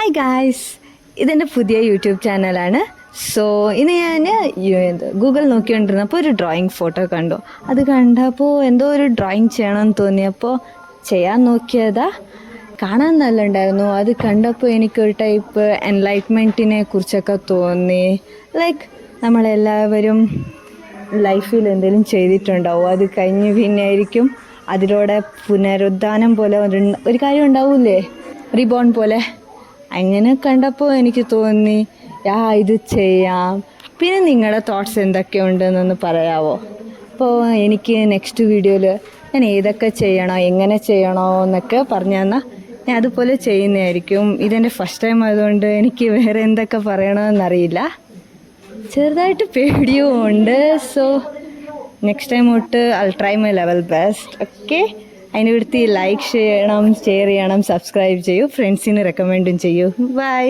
Hi guys, ഇതെൻ്റെ പുതിയ YouTube ചാനലാണ്. സോ ഇന്ന് ഞാൻ ഗൂഗിൾ നോക്കിക്കൊണ്ടിരുന്നപ്പോൾ ഒരു ഡ്രോയിങ് ഫോട്ടോ കണ്ടു. അത് കണ്ടപ്പോൾ എന്തോ ഒരു ഡ്രോയിങ് ചെയ്യണമെന്ന് തോന്നിയപ്പോൾ ചെയ്യാൻ നോക്കിയതാ. കാണാൻ നല്ല ഉണ്ടായിരുന്നു. അത് കണ്ടപ്പോൾ എനിക്കൊരു ടൈപ്പ് എൻലൈറ്റ്മെൻറ്റിനെ കുറിച്ചൊക്കെ തോന്നി. ലൈക്ക് നമ്മളെല്ലാവരും ലൈഫിൽ എന്തെങ്കിലും ചെയ്തിട്ടുണ്ടാവും, അത് കഴിഞ്ഞ് പിന്നെ ആയിരിക്കും അതിലൂടെ പുനരുദ്ധാനം പോലെ ഒരു കാര്യം ഉണ്ടാവില്ലേ, റീബോൺ പോലെ. അങ്ങനെ കണ്ടപ്പോൾ എനിക്ക് തോന്നി ഇത് ചെയ്യാം. പിന്നെ നിങ്ങളുടെ തോട്ട്സ് എന്തൊക്കെയുണ്ടെന്നൊന്ന് പറയാമോ? അപ്പോൾ എനിക്ക് നെക്സ്റ്റ് വീഡിയോയിൽ ഞാൻ ഏതൊക്കെ ചെയ്യണോ, എങ്ങനെ ചെയ്യണോ എന്നൊക്കെ പറഞ്ഞു തന്നാൽ ഞാൻ അതുപോലെ ചെയ്യുന്നതായിരിക്കും. ഇതെൻ്റെ ഫസ്റ്റ് ടൈം ആയതുകൊണ്ട് എനിക്ക് വേറെ എന്തൊക്കെ പറയണമെന്നറിയില്ല, ചെറുതായിട്ട് പേടിയും ഉണ്ട്. സോ നെക്സ്റ്റ് ടൈം തൊട്ട് I try my level best. Okay, അതിന് വിടുത്തി ലൈക്ക് ചെയ്യണം, ഷെയർ ചെയ്യണം, സബ്സ്ക്രൈബ് ചെയ്യൂ, ഫ്രണ്ട്സിന് റെക്കമെൻഡും ചെയ്യൂ. ബൈ.